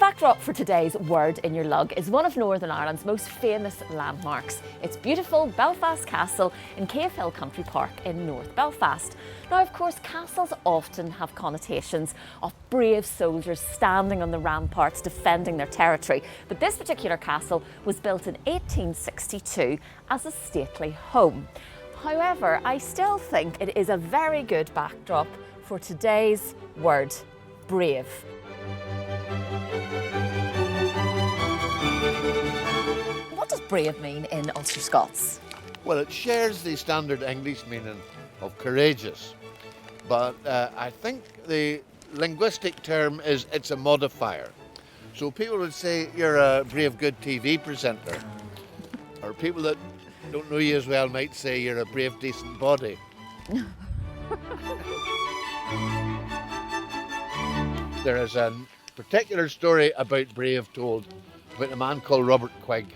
backdrop for today's Word in Your Lug is one of Northern Ireland's most famous landmarks. It's beautiful Belfast Castle in Cavehill Country Park in North Belfast. Now, of course, castles often have connotations of brave soldiers standing on the ramparts defending their territory, but this particular castle was built in 1862 as a stately home. However, I still think it is a very good backdrop for today's word, brave. What does brave mean in Ulster Scots? Well, it shares the standard English meaning of courageous, but I think the linguistic term is it's a modifier. So people would say you're a brave, good TV presenter, or people that don't know you as well might say you're a brave, decent body. There is a particular story about brave told about a man called Robert Quigg.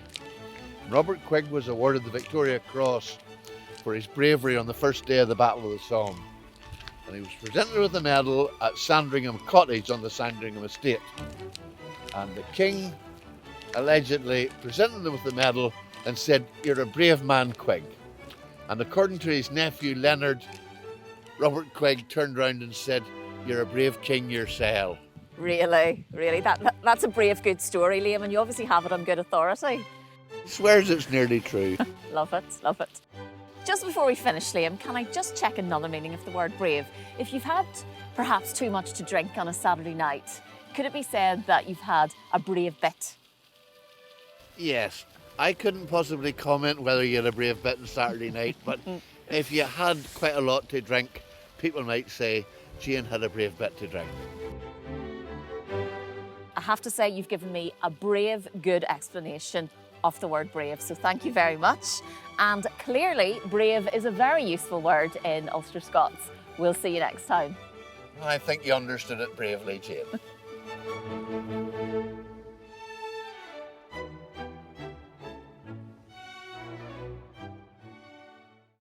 Robert Quigg was awarded the Victoria Cross for his bravery on the first day of the Battle of the Somme. And he was presented with a medal at Sandringham Cottage on the Sandringham estate. And the king allegedly presented him with the medal and said, "You're a brave man, Quigg." And according to his nephew Leonard, Robert Quigg turned round and said, "You're a brave king yourself." Really? That's a brave, good story, Liam, and you obviously have it on good authority. He swears it's nearly true. Love it, love it. Just before we finish, Liam, can I just check another meaning of the word brave? If you've had perhaps too much to drink on a Saturday night, could it be said that you've had a brave bit? Yes, I couldn't possibly comment whether you had a brave bit on Saturday night, but if you had quite a lot to drink, people might say, Jane had a brave bit to drink. I have to say you've given me a brave, good explanation of the word brave, so thank you very much. And clearly, brave is a very useful word in Ulster Scots. We'll see you next time. I think you understood it bravely, Jane.